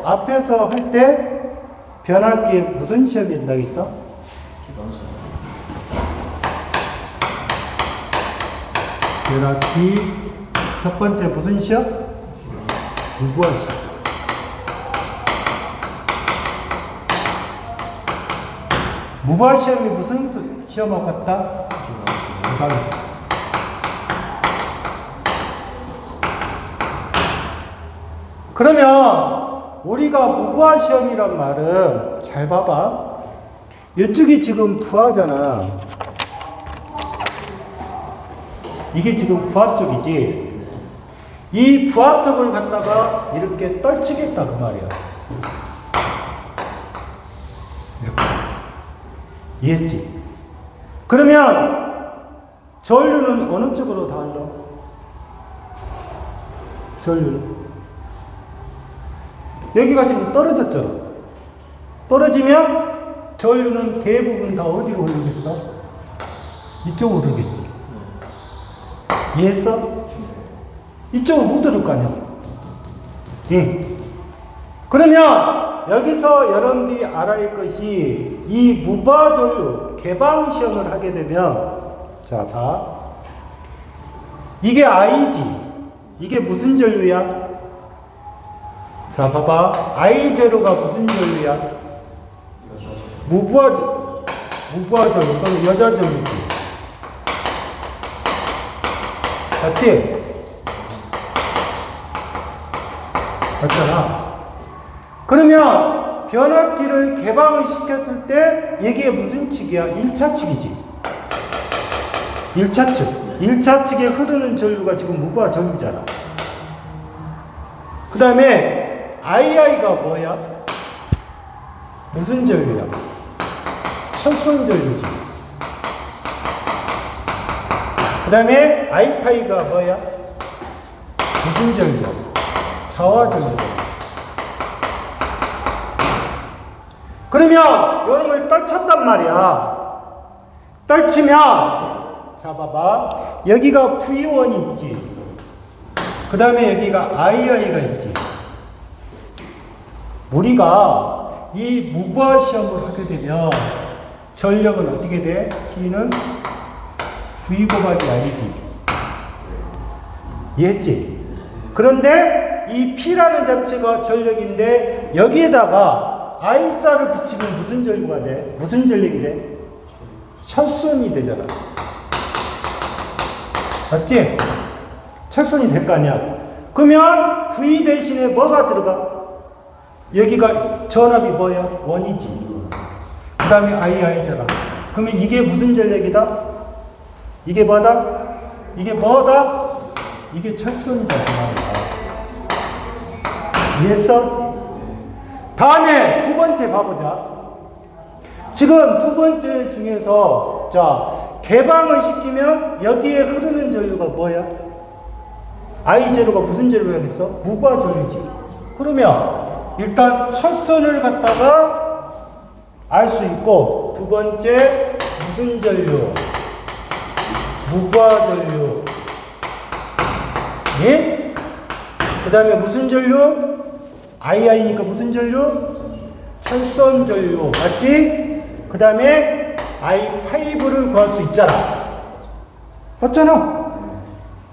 앞에서 할 때 변압기에 무슨 시험이 된다고 했어? 변압기 첫 번째 무슨 시험? 무부하 시험. 무부하 시험이 무슨 시험하고 같다? 그러면 우리가 무부하 시험이란 말은 잘 봐봐. 이쪽이 지금 부하잖아. 이게 지금 부하 쪽이지. 이 부하 쪽을 갖다가 이렇게 떨치겠다 그 말이야. 이렇게. 이해했지? 그러면 전류는 어느 쪽으로 다 흘러? 전류는 여기가 지금 떨어졌잖아. 떨어지면 전류는 대부분 다 어디로 흐르겠어? 이쪽으로 흐르겠지. 이해했어? 이쪽으로 못 흐를 거 아니야. 예. 그러면 여기서 여러분들이 알아야 할 것이 이 무부하 전류 개방 시험을 하게 되면 자, 봐. 이게 I지. 이게 무슨 전류야? 자, 봐봐. I0가 무슨 전류야? 무부하 전류 또는 여자 전류지. 맞지? 맞잖아. 그러면 변압기를 개방을 시켰을 때 이게 무슨 축이야? 1차 축이지. 1차 축. 1차 축에 흐르는 전류가 지금 무부하 전류잖아. 그 다음에 II가 뭐야? 무슨 전류야? 철선 전류지. 그 다음에 I파이가 뭐야? 무슨 전류야? 자화 전류. 그러면 요놈을 떨쳤단 말이야. 떨치면 자 봐봐. 여기가 V1이 있지. 그 다음에 여기가 II가 있지. 우리가 이 무부하 시험을 하게 되면 전력은 어떻게 돼? P는 V 곱하기 I지. 이해했지? 그런데 이 P라는 자체가 전력인데 여기에다가 I자를 붙이면 무슨 전류가 돼? 무슨 전력이 돼? 철선이 되잖아. 맞지? 철선이 될 거 아니야. 그러면 V 대신에 뭐가 들어가? 여기가 전압이 뭐야? 원이지. 그 다음에 II잖아. 그러면 이게 무슨 전력이다? 이게 뭐다? 이게 뭐다? 이게 철선이다. 이해했어? 다음에 두 번째 봐보자. 지금 두 번째 중에서 자 개방을 시키면 여기에 흐르는 전류가 뭐야? I0가 무슨 전류라겠어? 무부하 전류지. 그러면 일단 철선을 갖다가 알 수 있고 두 번째 무슨 전류? 무부하 전류. 예? 그 다음에 무슨 전류? II니까 무슨 전류? 철선 전류. 맞지? 그 다음에 I5를 구할 수 있잖아. 맞잖아?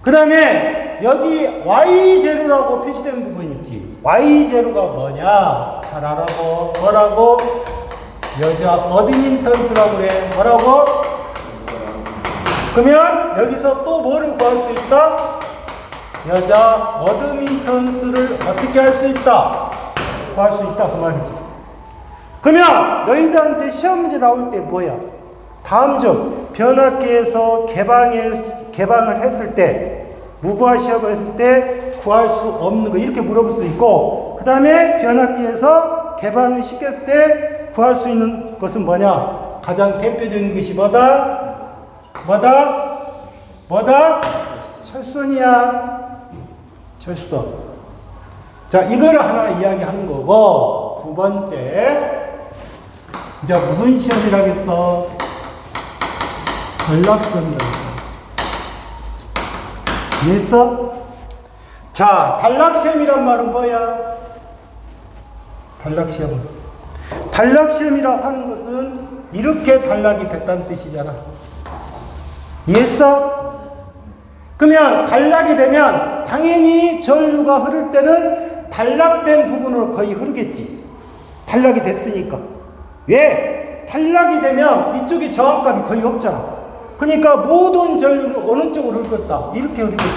그 다음에 여기 Y0라고 표시된 부분 있지. Y0가 뭐냐? 잘 알아보. 뭐라고? 여자 어드민턴스라고 그래. 뭐라고? 그러면 여기서 또 뭐를 구할 수 있다? 여자 어드민턴스를 어떻게 할 수 있다? 구할 수 있다. 그 말이지. 그러면 너희들한테 시험 문제 나올 때 뭐야? 다음 중 변압기에서 개방을 했을 때 무부하 시험을 했을 때 구할 수 없는 거 이렇게 물어볼 수 있고 그 다음에 변압기에서 개방을 시켰을 때 구할 수 있는 것은 뭐냐? 가장 대표적인 것이 뭐다? 뭐다? 철선이야. 철선. 자, 이걸 하나 이야기하는 거고 두 번째 이제 무슨 시험이라겠어? 전락시험이라겠어. 이해했어? 자, 단락시험이란 말은 뭐야? 단락시험. 단락시험이라고 하는 것은 이렇게 단락이 됐다는 뜻이잖아. 이해했어? 그러면 단락이 되면 당연히 전류가 흐를 때는 단락된 부분으로 거의 흐르겠지. 단락이 됐으니까. 왜? 단락이 되면 이쪽에 저항값이 거의 없잖아. 그러니까 모든 전류는 어느 쪽으로 흐르겠다. 이렇게 흐르겠지.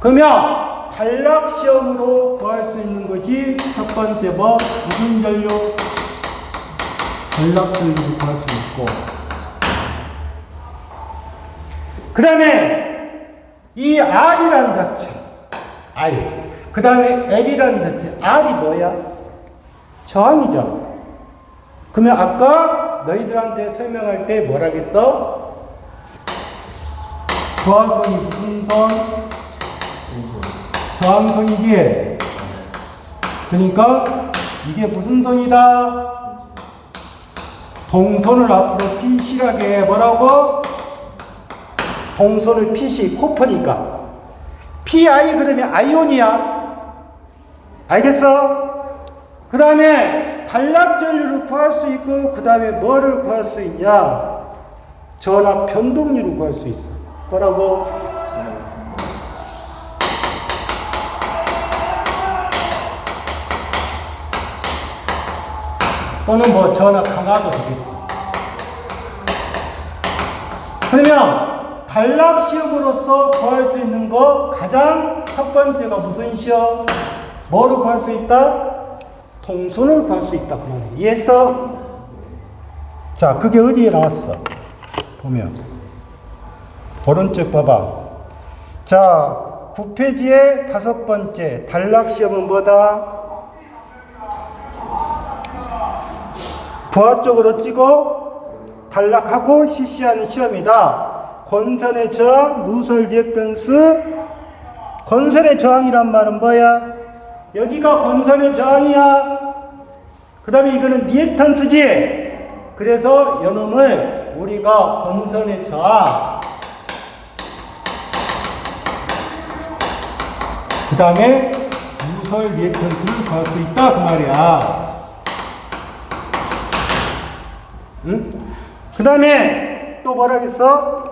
그러면 단락시험으로 구할 수 있는 것이 첫 번째 뭐? 무슨 전류? 단락전류를 구할 수 있고, 그 다음에 이 R이라는 자체, R, 그 다음에 L이라는 자체, R이 뭐야? 저항이죠. 그러면 아까 너희들한테 설명할 때 뭐라겠어? 부하선이 무슨 선? 저항선이지. 그러니까 이게 무슨 선이다? 동선을 앞으로 피실하게 뭐라고? 동선을 PC, 코퍼니까. PI 그러면 아이온이야. 알겠어? 그 다음에 단락전류를 구할 수 있고, 그 다음에 뭐를 구할 수 있냐? 전압 변동률을 구할 수 있어. 뭐라고? 또는 뭐 전압 강화도 되겠고. 그러면 단락 시험으로서 구할 수 있는 거 가장 첫 번째가 무슨 시험? 뭐로 구할 수 있다? 동선을 구할 수 있다. 그 말이야. 이해했어? 자, 그게 어디에 나왔어? 보면 오른쪽 봐봐. 자, 9페이지의 다섯 번째 단락 시험은 뭐다? 부하 쪽으로 찍어 단락하고 실시하는 시험이다. 권선의 저항, 누설 리액턴스. 권선의 저항이란 말은 뭐야? 여기가 권선의 저항이야. 그 다음에 이거는 리액턴스지. 그래서 요놈을 우리가 권선의 저항, 그 다음에 누설 리액턴스를 구할 수 있다. 그 말이야. 응? 그 다음에 또 뭐라겠어?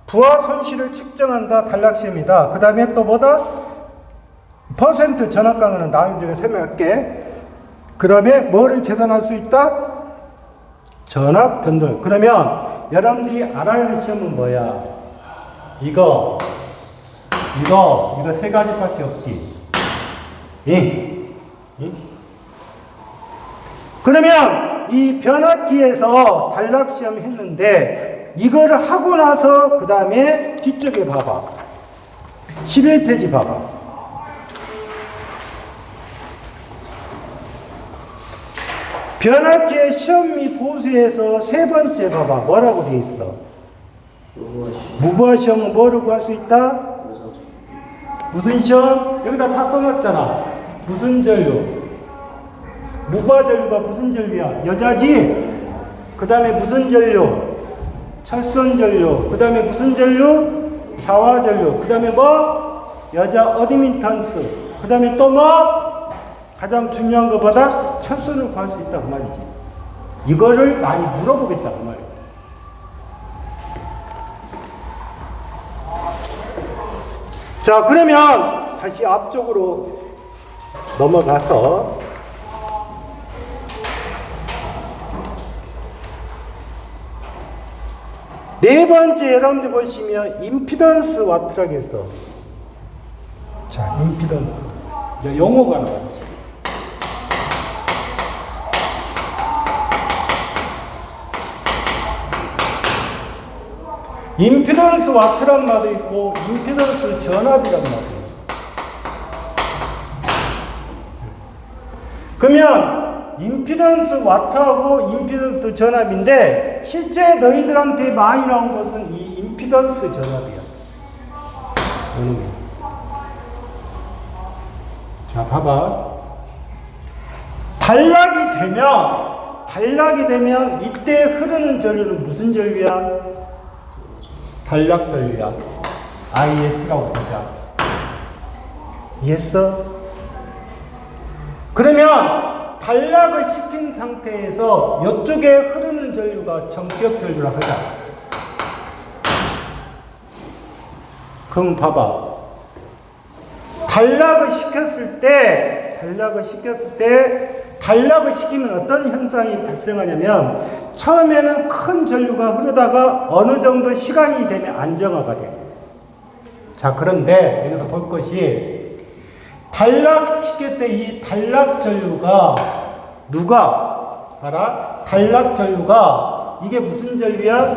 부하 손실을 측정한다. 단락시험이다. 그 다음에 또 뭐다? 퍼센트 전압 강화는 다음 주에 설명할게. 그 다음에 뭐를 계산할 수 있다? 전압 변동. 그러면 여러분들이 알아야 할 시험은 뭐야? 이거 세 가지밖에 없지. 그러면 이 변압기에서 단락시험 했는데 이거를 하고 나서 그 다음에 뒤쪽에 봐봐. 11페이지 봐봐. 변압기의 시험 및 보수에서 세 번째 봐봐. 뭐라고 돼 있어? 무부하 시험은 뭐를 구할 수 있다? 무슨 시험? 여기다 다 써놨잖아. 무슨 전류? 무부하 전류가 무슨 전류야? 여자지? 그 다음에 무슨 전류? 철선 전류. 그 다음에 무슨 전류? 자화 전류. 그 다음에 뭐? 여자 어드민턴스. 그 다음에 또 뭐? 가장 중요한 것보다 철선을 구할 수 있다. 그 말이지. 이거를 많이 물어보겠다. 그 말이야. 자, 그러면 다시 앞쪽으로 넘어가서 네 번째 여러분들 보시면 임피던스 와트라고 했어. 자, 임피던스. 이제 용어가 나왔지. 임피던스 와트란 말도 있고 임피던스 전압이란 말도 있어. 그러면 임피던스 와트하고 임피던스 전압인데 실제 너희들한테 많이 나온 것은 이 임피던스 전압이야. 자, 봐봐. 단락이 되면 이때 흐르는 전류는 무슨 전류야? 단락 전류야. IS라고 보자. 이해했어? 그러면 단락을 시킨 상태에서 이쪽에 흐르는 전류가 전격 전류라고 하자. 그럼 봐봐. 단락을 시키면 어떤 현상이 발생하냐면 처음에는 큰 전류가 흐르다가 어느 정도 시간이 되면 안정화가 돼. 자, 그런데 여기서 볼 것이 단락시킬 때 이 단락 전류가 누가 봐라. 단락 전류가 이게 무슨 전류야?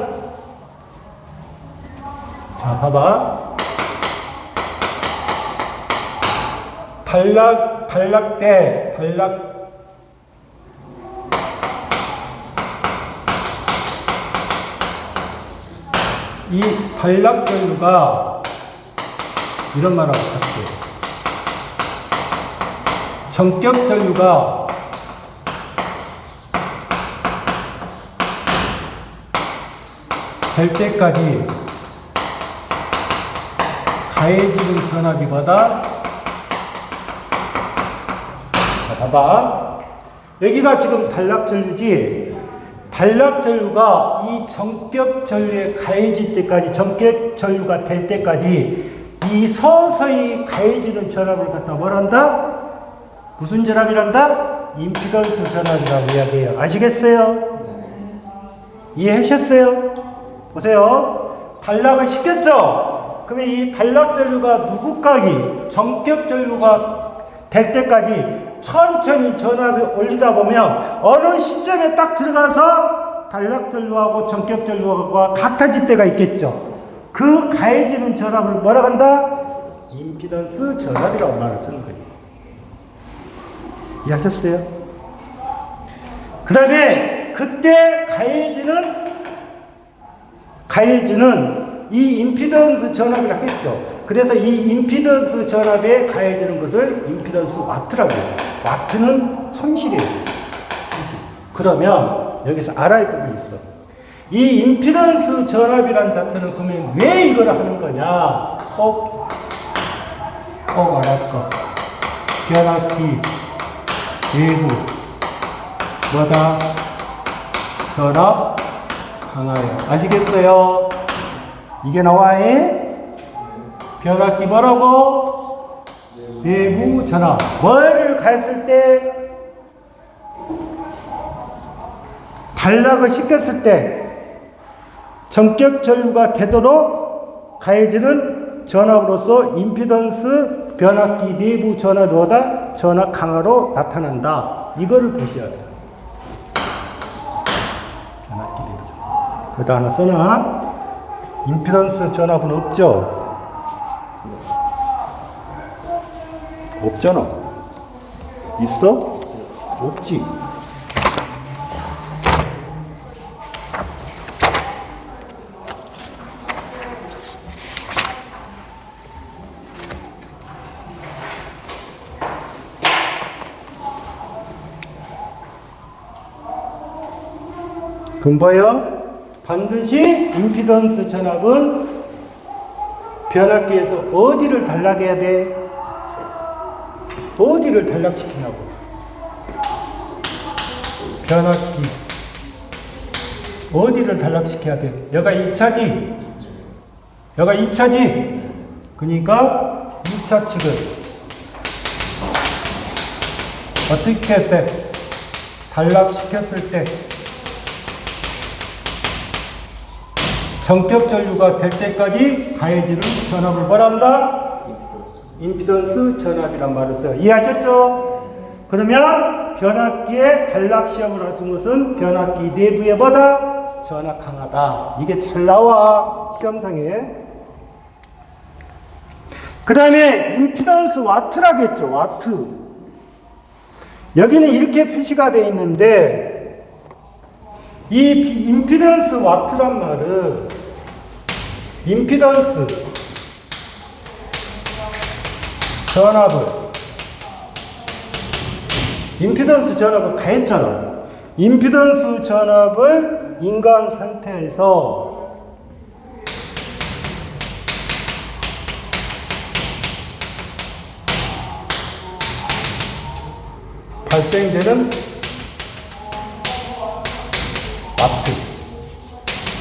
자, 봐봐. 단락 때 이 단락 전류가 이런 말하고 같아요. 전격 전류가 될 때까지 가해지는 전압이보다 봐봐. 여기가 지금 단락 전류지. 단락 전류가 이 전격 전류에 가해질 때까지, 전격 전류가 될 때까지 이 서서히 가해지는 전압을 갖다 뭘 한다? 무슨 전압이란다? 임피던스 전압이라고 이야기해요. 아시겠어요? 이해하셨어요? 보세요. 단락을 시켰죠? 그러면 이 단락 전류가 누구까지 전격 전류가 될 때까지 천천히 전압을 올리다 보면 어느 시점에 딱 들어가서 단락 전류하고 전격 전류가 같아질 때가 있겠죠. 그 가해지는 전압을 뭐라고 한다? 임피던스 전압이라고 말을 쓰는 거예요. 이해하셨어요? 그 다음에 그때 가해지는 이 임피던스 전압이라고 했죠. 그래서 이 임피던스 전압에 가해지는 것을 임피던스 와트라고 해요. 와트는 손실이에요. 그러면 여기서 알아야 할 부분이 있어. 이 임피던스 전압이란 자체는 그러면 왜 이걸 하는 거냐? 꼭 알아야 거. 변압기 내부 뭐다? 전압 강하여. 아시겠어요? 이게 나와요. 변압기 뭐라고? 내부 전압. 뭐를 가했을 때? 단락을 시켰을 때 전격 전류가 되도록 가해지는 전압으로서 임피던스 변압기 내부 전압보다 전압 강화로 나타난다. 이거를 보셔야 돼요. 변압기 내부 전압. 그러다 하나 써놔. 임피던스 전압은 없죠? 없잖아. 있어? 없지. 그럼 뭐예요? 반드시 임피던스 전압은 변압기에서 어디를 단락해야 돼? 어디를 단락시키냐고. 변압기 어디를 단락시켜야 돼? 여가 2차지. 여가 2차지. 그러니까 2차 측은 어떻게 할 때? 단락시켰을 때 전격 전류가 될 때까지 가해지는 전압을 뭐란다? 임피던스 전압이란 말을 써요. 이해하셨죠? 그러면 변압기에 단락 시험을 하신 것은 변압기 내부에 뭐다? 전압 강하다. 이게 잘 나와. 시험상에. 그 다음에 임피던스 와트라고 했죠. 와트. 여기는 이렇게 표시가 되어 있는데 이 임피던스 와트란 말은 임피던스 전압을 가했잖아. 임피던스 전압을 인간 상태에서 발생되는 와트.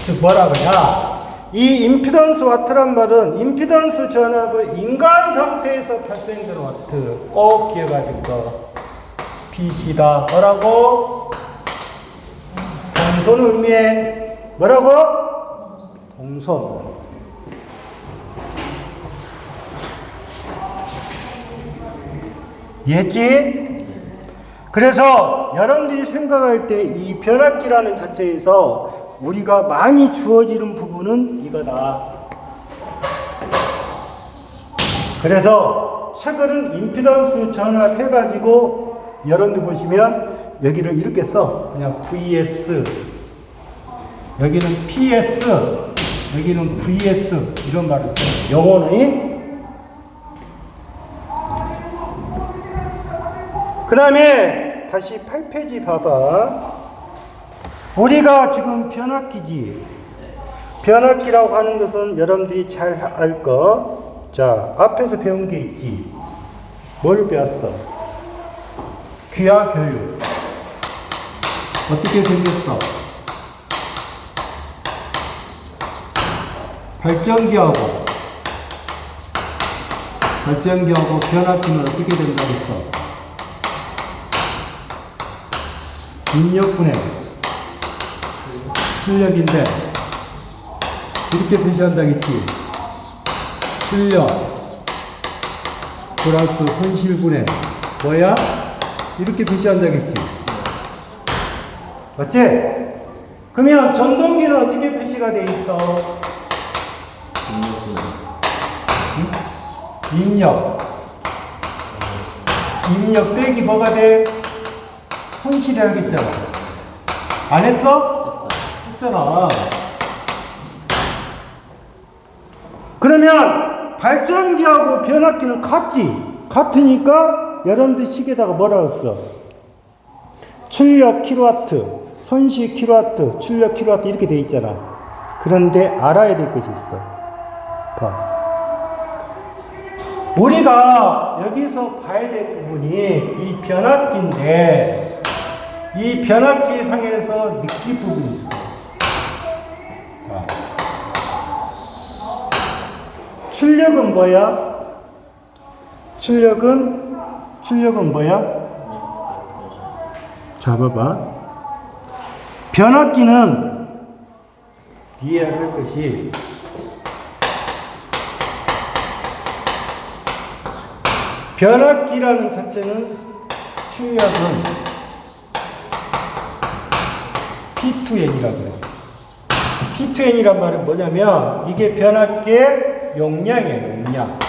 즉 뭐라 그러냐, 이 임피던스 와트란 말은 임피던스 전압의 인간 상태에서 발생되는 와트. 꼭 기억하실 거. PC다. 뭐라고? 동선 의미해. 뭐라고? 동선. 이해했지? 그래서 여러분들이 생각할 때 이 변압기라는 자체에서 우리가 많이 주어지는 부분은 이거다. 그래서 최근은 임피던스 전압 해가지고 여러분들 보시면 여기를 이렇게 써. 그냥 VS, 여기는 PS, 여기는 VS 이런 말을 써요. 영어는. 그 다음에 다시 8페이지 봐봐. 우리가 지금 변압기지. 변압기라고 하는 것은 여러분들이 잘 알 거. 자, 앞에서 배운 게 있지. 뭘 배웠어? 귀하 교육. 어떻게 생겼어? 발전기하고 변압기는 어떻게 된다고 했어? 인력분해 출력인데 이렇게 표시한다겠지. 출력 플러스 손실분해 뭐야? 이렇게 표시한다겠지. 맞지? 그러면 전동기는 어떻게 표시가 돼 있어? 입력 빼기 뭐가 돼? 손실이라고 했잖아. 안 했어? 했잖아. 그러면 발전기하고 변압기는 같지? 같으니까 여러분들 시계에다가 뭐라고 써? 출력 킬로와트, 손실 킬로와트, 출력 킬로와트 이렇게 돼 있잖아. 그런데 알아야 될 것이 있어. 봐. 우리가 여기서 봐야 될 부분이 이 변압기인데 이 변압기 상에서 느낄 부분이 있어. 자. 출력은 뭐야? 출력은 뭐야? 자, 봐봐. 변압기는 이해해야 할 것이 변압기라는 자체는 출력은 P2N이라고 그래요. P2N이란 말은 뭐냐면 이게 변압기의 용량이에요. 용량.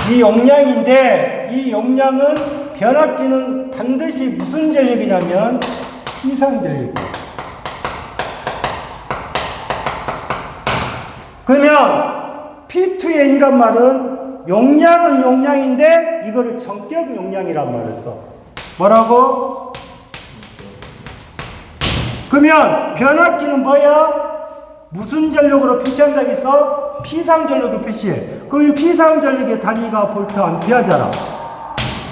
이 용량인데 이 용량은 변압기는 반드시 무슨 전력이냐면 피상 전력이에요. 그러면 P2N이란 말은 용량은 용량인데 이거를 전격 용량이란 말을 써. 뭐라고? 그러면 변압기는 뭐야? 무슨 전력으로 표시한다고 했어? 피상 전력으로 표시해. 그러면 피상 전력의 단위가 볼트 암페어잖아.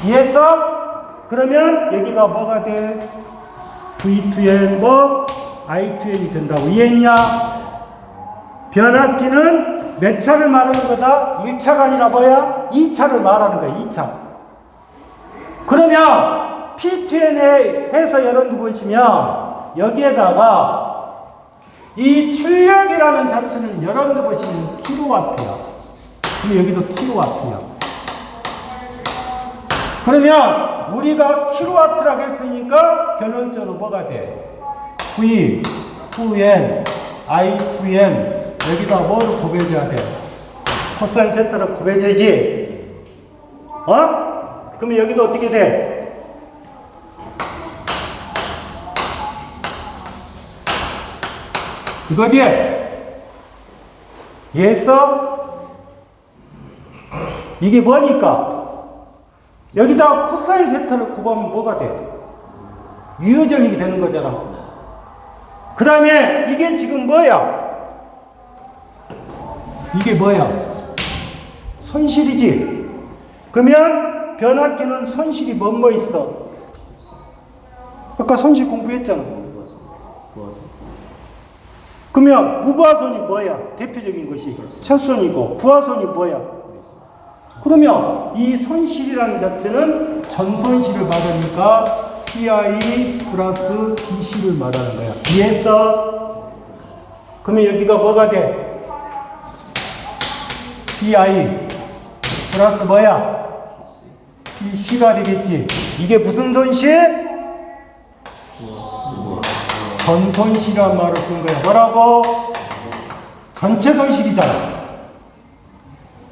이해했어? 그러면 여기가 뭐가 돼? V2N 뭐 I2N이 된다고. 이해했냐? 변압기는 몇 차를 말하는 거다? 1차가 아니라 뭐야? 2차를 말하는 거야. 2차. 그러면 P2N에 해서 여러분들 보시면 여기에다가 이 출력이라는 자체는 여러분들 보시면 킬로와트야. 그럼 여기도 킬로와트야. 그러면 우리가 킬로와트라고 했으니까 결론적으로 뭐가 돼? V, 2N, I2N 여기다 뭐를 곱해줘야 돼? 코사인 세타를 곱해줘야지. 어? 그러면 여기도 어떻게 돼? 이거지? 이해했어? 이게 뭐니까? 여기다 코사인 세타를 곱하면 뭐가 돼? 유효전력이 되는 거잖아. 그 다음에 이게 지금 뭐야? 이게 뭐야? 손실이지? 그러면 변압기는 손실이 뭐 있어? 아까 손실 공부했잖아. 그러면 무부하손이 뭐야? 대표적인 것이 첫손이고 부하손이 뭐야? 그러면 이 손실이라는 자체는 전손실을 말하니까 PI 플러스 PC를 말하는 거야. 이해했어? 그러면 여기가 뭐가 돼? PI 플러스 뭐야? PC가 되겠지. 이게 무슨 손실? 전손실이란 말을 쓴 거야. 뭐라고? 전체 손실이잖아.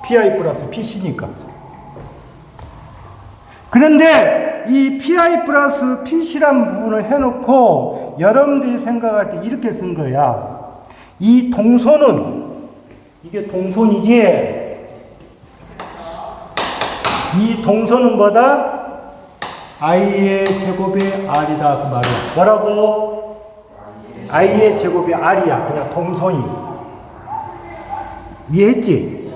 PI 플러스 PC니까. 그런데 이 PI 플러스 PC란 부분을 해놓고 여러분들이 생각할 때 이렇게 쓴 거야. 이 동소는, 이게 동손이지? 이 동소는 뭐다? I의 제곱의 R이다. 그 말이야. 뭐라고? I의 제곱이 R이야. 그냥 동선이. 이해했지?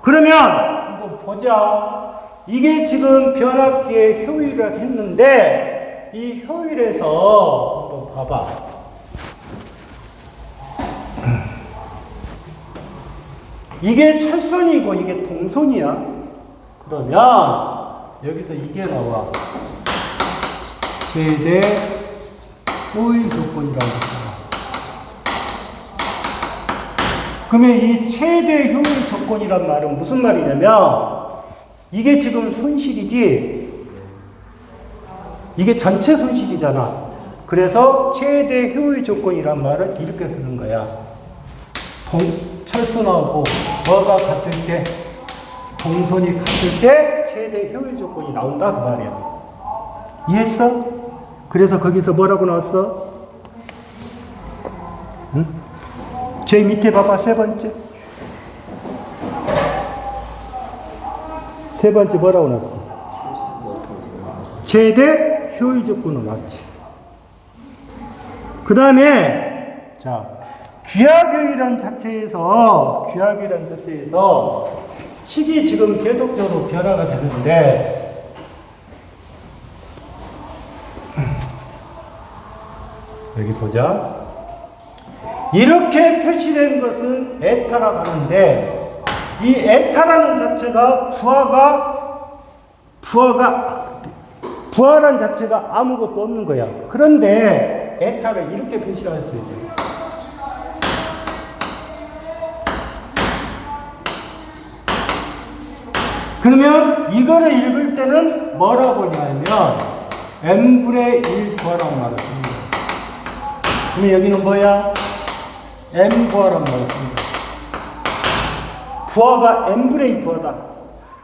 그러면 한번 보자. 이게 지금 변압기의 효율이라고 했는데 이 효율에서 한번 봐봐. 이게 철선이고 이게 동선이야. 그러면 여기서 이게 나와. 최대 효율 조건이라고 했잖아. 그러면 이 최대 효율 조건이란 말은 무슨 말이냐면 이게 지금 손실이지, 이게 전체 손실이잖아. 그래서 최대 효율 조건이란 말을 이렇게 쓰는 거야. 철선하고 뭐가 같을 때, 동선이 같을 때 최대 효율 조건이 나온다 그 말이야. 이해했어? 그래서 거기서 뭐라고 나왔어? 응? 제일 밑에 봐봐. 세 번째 뭐라고 나왔어? 최대 효율 조건으로 나왔지. 그 다음에 자, 귀하교이란 자체에서 식이 지금 계속적으로 변화가 되는데 여기 보자. 이렇게 표시된 것은 에타라고 하는데 이 에타라는 자체가 부하란 자체가 아무것도 없는 거야. 그런데 에타를 이렇게 표시할 수 있어요. 그러면 이거를 읽을 때는 뭐라고 하냐면 n분의 1 부하라고 말을 씁니다. 그러면 여기는 뭐야? n 부하라고 말을 씁니다. 부하가 n분의 1 부하다.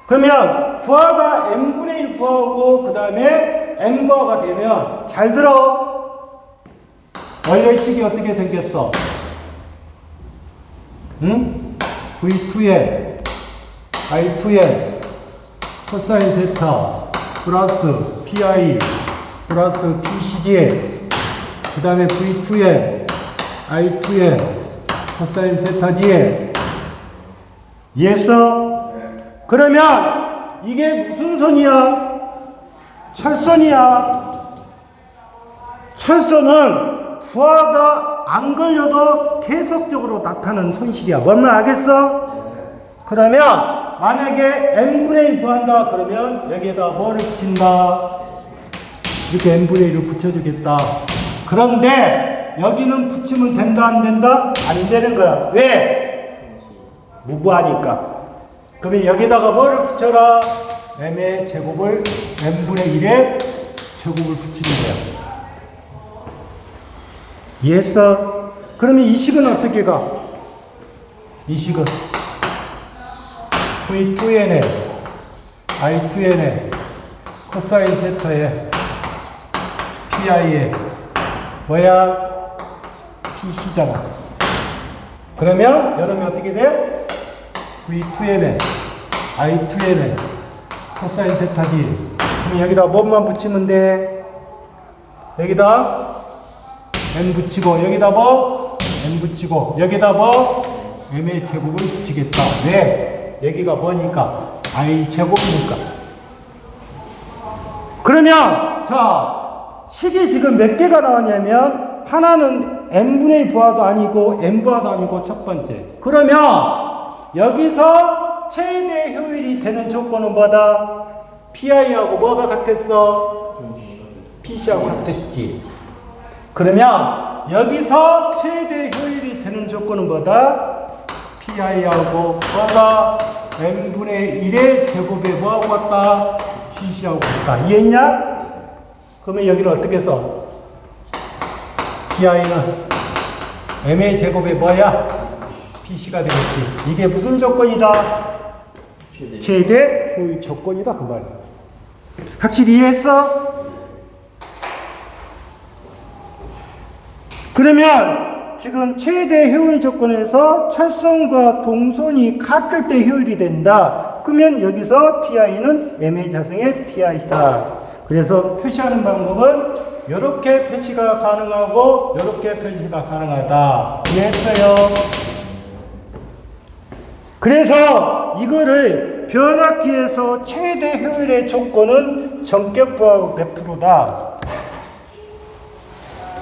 그러면 부하가 n분의 1 부하고 그 다음에 n 부하가 되면 잘 들어. 원래 식이 어떻게 생겼어? 응? V2n I2n 코사인 세타 플러스 PI 플러스 PCG 그 다음에 V2n I2n 코사인 세타 D 이해했어? 네. 그러면 이게 무슨 선이야? 철선이야. 철선은 부하가 안 걸려도 계속적으로 나타나는 손실이야. 뭔 말 알겠어? 네. 그러면 만약에 n분의 1 구한다 그러면 여기에다 뭐를 붙인다? 이렇게 n분의 1을 붙여주겠다. 그런데 여기는 붙이면 된다 안 된다? 안 되는 거야. 왜? 무부하니까. 그러면 여기다가 뭐를 붙여라? m의 제곱을 n분의 1의 제곱을 붙이는 거야. 이해했어? 그러면 이 식은 어떻게 가? 이 식은 V2n에 I2n에 코사인 세타에 PI에 뭐야? PC잖아. 그러면 여러분이 어떻게 돼? V2n에 I2n에 코사인 세타 D. 그럼 여기다 뭐만 붙이면 돼? 여기다 n 붙이고 여기다 뭐? n 붙이고 여기다 뭐? m의 제곱을 붙이겠다. 왜? 여기가 뭐니까? I 제곱이니까. 그러면 자 식이 지금 몇 개가 나왔냐면 하나는 n분의 부하도 아니고 n부하도 아니고 첫 번째. 그러면 여기서 최대 효율이 되는 조건은 뭐다? PI하고 뭐가 같았어? PC하고 같았지. 그러면 여기서 최대 효율이 되는 조건은 뭐다? PI하고 뭐가 n분의 1의 제곱에 뭐하고 같다? PC하고 같다. 이해했냐? 그러면 여기는 어떻게 써? PI는 m의 제곱에 뭐야? PC가 되겠지. 이게 무슨 조건이다? 최대 효율 조건이다. 그 말이야. 확실히 이해했어? 그러면 지금 최대 효율 조건에서 철선과 동선이 같을 때 효율이 된다. 그러면 여기서 PI는 m의 자승의 PI다. 그래서 표시하는 방법은 이렇게 표시가 가능하고 이렇게 표시가 가능하다. 이해했어요? 그래서 이거를 변압기에서 최대 효율의 조건은 전격 부하의 몇 프로다?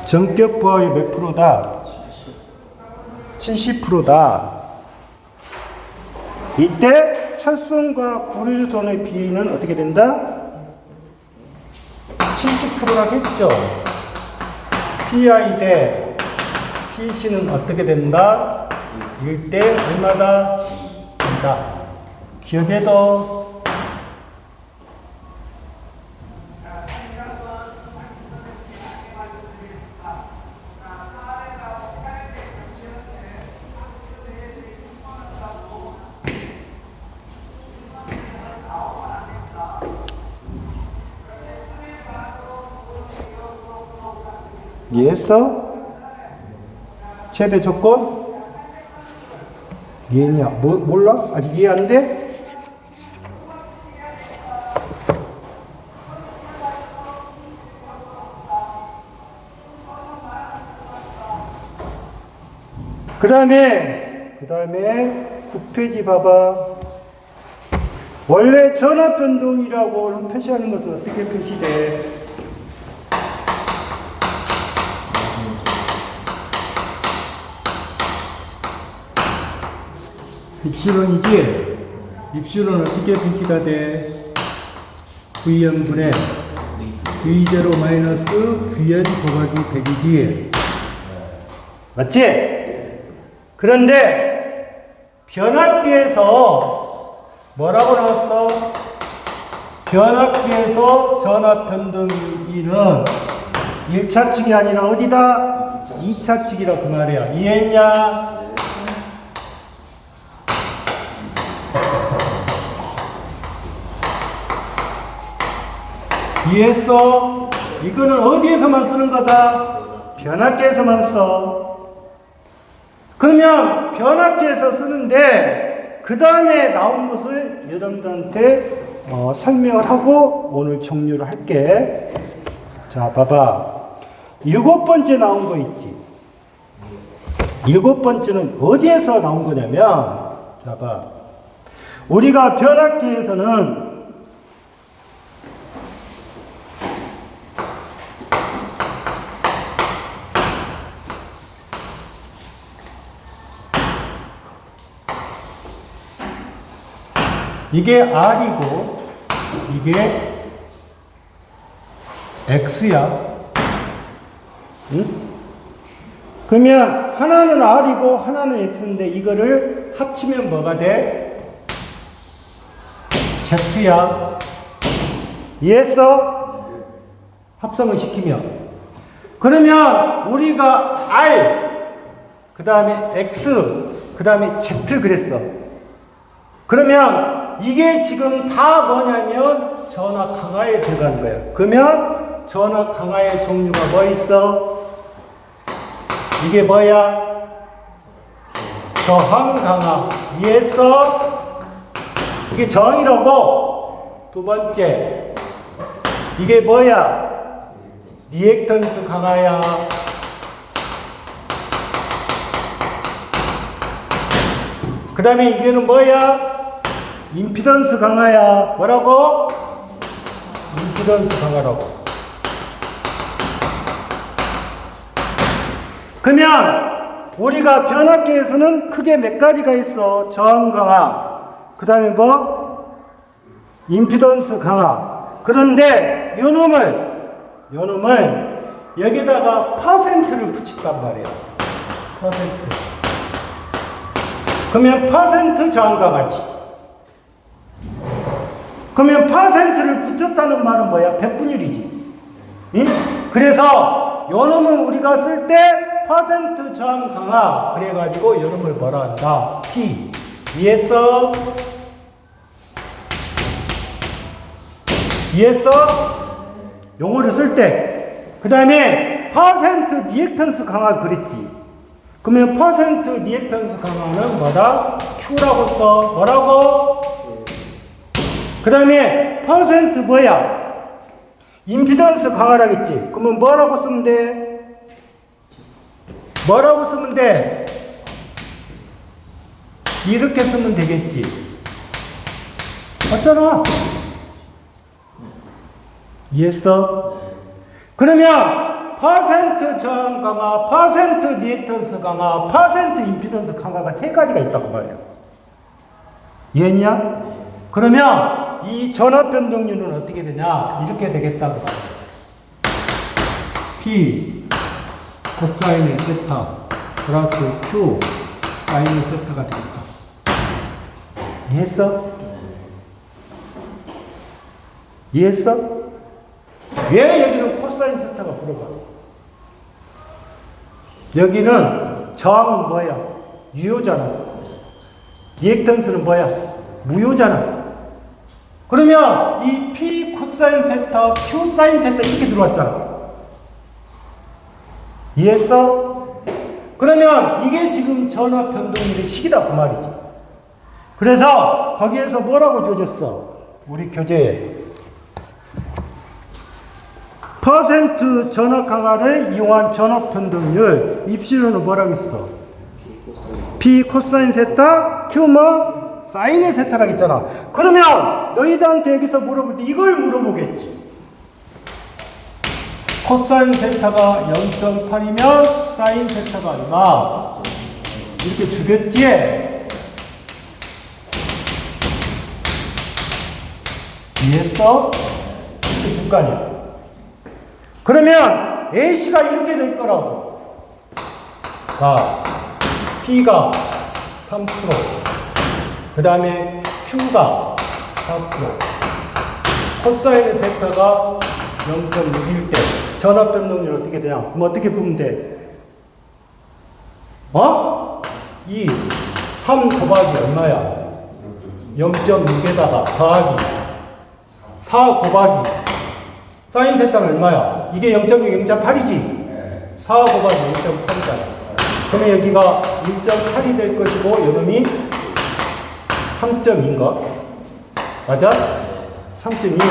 전격 부하의 몇 프로다? 70%다. 이때 철선과 구릴선의 비는 어떻게 된다? 70%라겠죠. PI 대 PC는 어떻게 된다? 1대 얼마다? 된다. 기억해둬. 이해했어? 최대 조건? 이해했냐? 몰라? 아직 이해 안 돼? 그 다음에 9페이지 봐봐. 원래 전압 변동이라고 표시하는 것은 어떻게 표시돼? 입실론이지? 입실론 어떻게 표시가 돼? Vn분의 V0 마이너스 Vn 곱하기 100이지? 맞지? 그런데 변압기에서 뭐라고 나왔어? 변압기에서 전압 변동기는 1차 측이 아니라 어디다? 2차 측이라 그 말이야. 이해했냐? 이해했어? 이거는 어디에서만 쓰는 거다? 변압기에서만 써. 그러면 변압기에서 쓰는데 그 다음에 나온 것을 여러분들한테 설명을 하고 오늘 종료를 할게. 자, 봐봐. 7번째 나온 거 있지? 7번째는 어디에서 나온 거냐면, 자, 봐. 우리가 변압기에서는 이게 R이고 이게 X야. 응? 그러면 하나는 R이고 하나는 X인데 이거를 합치면 뭐가 돼? Z야. 이해했어? 합성을 시키면. 그러면 우리가 R 그 다음에 X 그 다음에 Z 그랬어. 그러면 이게 지금 다 뭐냐면 전압 강화에 들어가는 거예요. 그러면 전압 강화의 종류가 뭐 있어? 이게 뭐야? 저항 강화. 이해했어? 이게 저항이라고. 두 번째, 이게 뭐야? 리액턴스 강화야. 그 다음에 이게는 뭐야? 임피던스 강화야. 뭐라고? 임피던스 임피던스 강화라고. 그러면 우리가 변압계에서는 크게 몇 가지가 있어. 저항 강화, 그 다음에 뭐? 임피던스 강화. 그런데 요놈을 여기다가 퍼센트를 붙인단 말이야. 퍼센트. 그러면 퍼센트 저항 강화지. 그러면 퍼센트를 붙였다는 말은 뭐야? 100분의 1이지. 응? 그래서 요놈은 우리가 쓸 때 퍼센트 저항 강화 그래가지고 요놈을 뭐라 한다? P. 이해했어? 이해했어? 용어를 쓸 때. 그 다음에 퍼센트 리액턴스 강화 그랬지. 그러면 퍼센트 리액턴스 강화는 뭐다? Q라고 써. 뭐라고? 그 다음에 퍼센트 뭐야? 임피던스 강화라겠지. 그러면 뭐라고 쓰면 돼? 뭐라고 쓰면 돼? 이렇게 쓰면 되겠지. 맞잖아. 이해했어? 그러면 퍼센트 저항 강화, 퍼센트 리액턴스 강화, 퍼센트 임피던스 강화가 세 가지가 있다고 말이야. 이해했냐? 그러면 이 전압 변동률은 어떻게 되냐? 이렇게 되겠다고 말이야. P 코사인의 세타 플러스 Q 사인의 세타가 되겠다. 이해했어? 이해했어? 왜 여기는 코사인 세타가 들어가? 여기는 저항은 뭐야? 유효잖아. 리액턴스는 뭐야? 무효잖아. 그러면 이 P 코사인 세타, Q 사인 세타 이렇게 들어왔잖아. 이해했어? 그러면 이게 지금 전압 변동률의 식이다 그 말이지. 그래서 거기에서 뭐라고 줘줬어? 우리 교재에 퍼센트 전압 강화를 이용한 전압 변동률 입시로는 뭐라고 했어? P 코사인 세타, Q 뭐? 사인의 세타라고 했잖아. 그러면 너희들한테 여기서 물어볼 때 이걸 물어보겠지. 코사인 세타가 0.8이면 사인 세타가 얼마? 이렇게 주겠지? 이해했어? 이렇게 줄 거 아니야. 그러면 A씨가 이렇게 될 거라고. 자, P가 3%, 그 다음에 Q가 4%, 코사인의 세타가 0.6일 때 전압 변동률 어떻게 되냐? 그럼 어떻게 보면 돼? 3 곱하기 얼마야? 0.6에다가 더하기 4 곱하기 사인 세타는 얼마야? 이게 0.6, 0.8이지? 4 곱하기 0.8이잖아. 그러면 여기가 1.8이 될 것이고 요놈이 3.2인가? 맞아? 3.2야?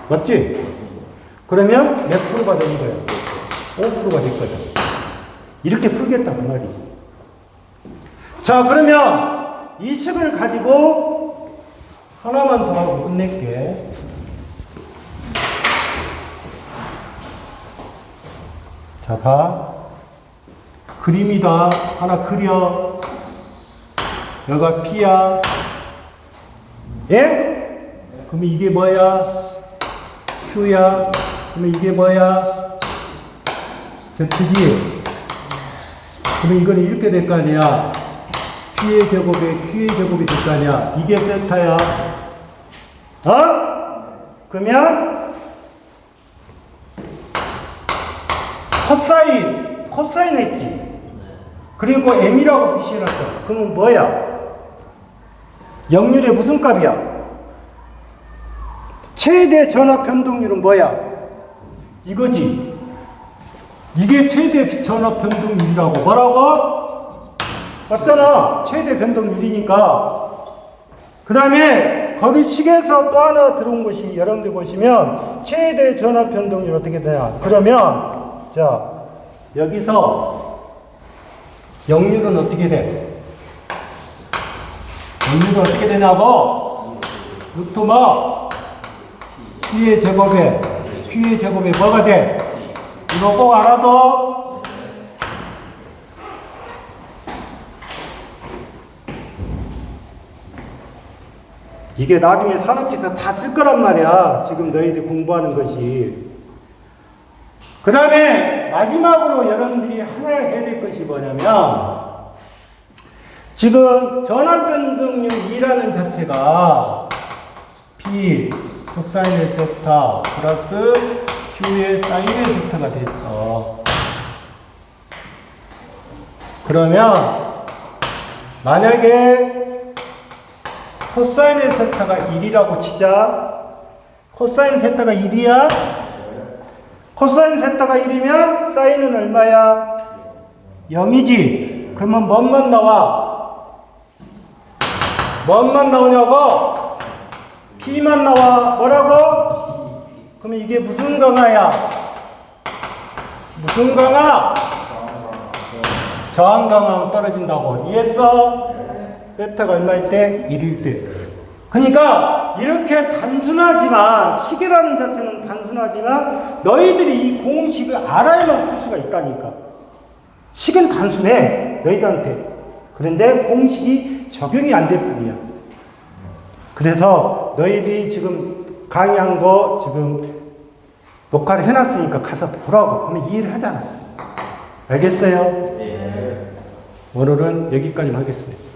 맞지? 그러면 몇 프로가 되는 거야? 5%가 될 거죠. 이렇게 풀겠다 그 말이지. 자, 그러면 이 식을 가지고 하나만 더 하고 끝낼게. 자, 봐. 그림이다. 하나 그려. 여기가 P야. 예? 그러면 이게 뭐야? Q야. 그러면 이게 뭐야? Z지. 그러면 이거는 이렇게 될 거 아니야. P의 제곱에 Q의 제곱이 될 거 아니야. 이게 세타야. 그러면 코사인 했지. 그리고 M이라고 표시해놨어. 그러면 뭐야? 역률의 무슨 값이야? 최대 전압 변동률은 뭐야? 이거지. 이게 최대 전압 변동률이라고. 뭐라고? 맞잖아. 최대 변동률이니까. 그 다음에 거기 식에서 또 하나 들어온 것이 여러분들 보시면 최대 전압 변동률 어떻게 되냐? 그러면 자 여기서 역률은 어떻게 돼? 역률은 어떻게 되냐고? 루트 뭐? P의 제곱에 Q의 제곱에 뭐가 돼? 이거 꼭 알아둬. 이게 나중에 산업기사 다 쓸 거란 말이야. 지금 너희들 공부하는 것이. 그 다음에 마지막으로 여러분들이 하나 해야 될 것이 뭐냐면 지금 전환변동률 2라는 자체가 P 코사인의 세타 플러스 Q의 사인의 세타가 됐어. 그러면 만약에 코사인의 세타가 1이라고 치자. 코사인 세타가 1이야? 코사인 세타가 1이면 사인은 얼마야? 0이지. 그러면 뭔만 나와? 뭔만 나오냐고? P만 나와. 뭐라고? 그러면 이게 무슨 강화야? 무슨 강화? 저항 강화하면 떨어진다고. 이해했어? 세타가 얼마일 때? 1일 때. 그러니까 이렇게 단순하지만 식이라는 자체는 단순하지만 너희들이 이 공식을 알아야만 풀 수가 있다니까. 식은 단순해 너희들한테. 그런데 공식이 적용이 안 될 뿐이야. 그래서 너희들이 지금 강의한 거 지금 녹화를 해놨으니까 가서 보라고. 그러면 이해를 하잖아. 알겠어요? 오늘은 여기까지만 하겠습니다.